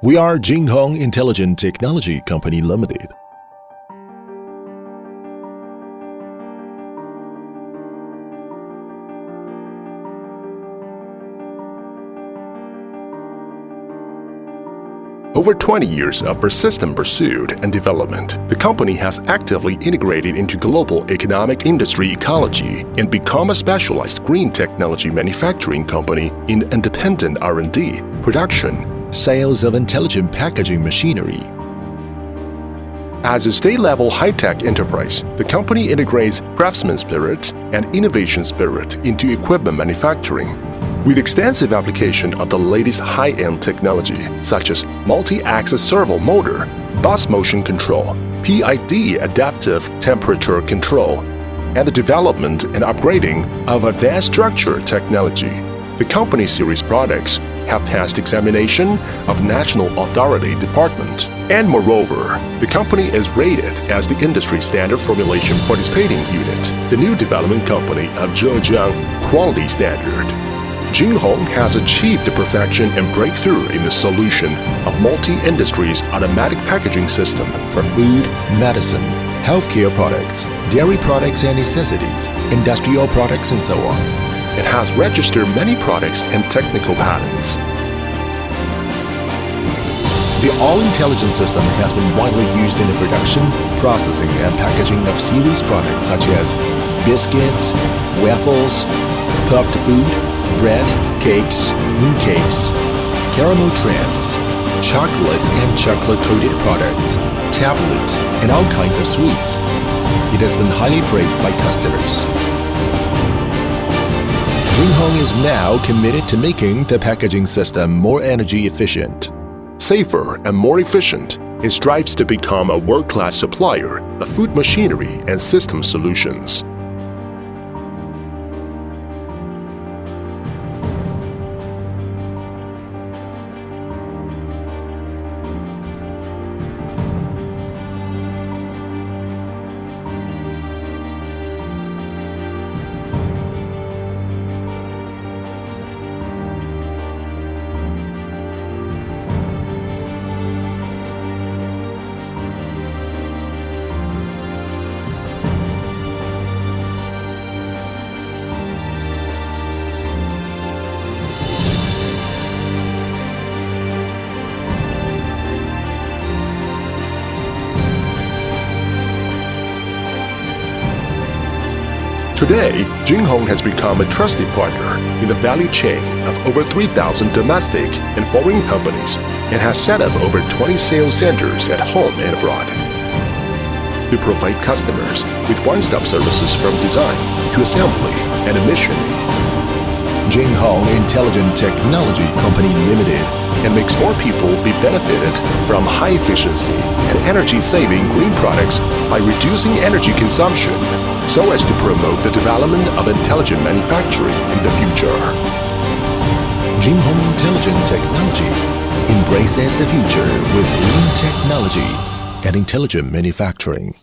We are Jinhong Intelligent Technology Company Limited. Over 20 years of persistent pursuit and development, the company has actively integrated into global economic industry ecology and become a specialized green technology manufacturing company in independent R&D, production, sales of intelligent packaging machinery. As a state-level high-tech enterprise, the company integrates craftsman spirit and innovation spirit into equipment manufacturing, with extensive application of the latest high-end technology such as multi-axis servo motor, bus motion control, PID adaptive temperature control, and the development and upgrading of advanced structure technology. The company series products have passed examination of National Authority Department, and moreover, the company is rated as the industry standard formulation participating unit, the new development company of Zhejiang quality standard. Jinhong has achieved the perfection and breakthrough in the solution of multi-industries automatic packaging system for food, medicine, healthcare products, dairy products and necessities, industrial products and so on. It has registered many products and technical patents. The all-intelligence system has been widely used in the production, processing and packaging of series products such as biscuits, waffles, puffed food, bread, cakes, mooncakes, caramel trams, chocolate and chocolate-coated products, tablets, and all kinds of sweets. It has been highly praised by customers. Jinhong is now committed to making the packaging system more energy efficient, safer and more efficient. It strives to become a world-class supplier of food machinery and system solutions. Today, Jinhong has become a trusted partner in the value chain of over 3,000 domestic and foreign companies and has set up over 20 sales centers at home and abroad. We provide customers with one-stop services from design to assembly and commissioning. Jinhong Intelligent Technology Company Limited and makes more people be benefited from high-efficiency and energy-saving green products by reducing energy consumption, so as to promote the development of intelligent manufacturing in the future. Jinhong Intelligent Technology embraces the future with green technology and intelligent manufacturing.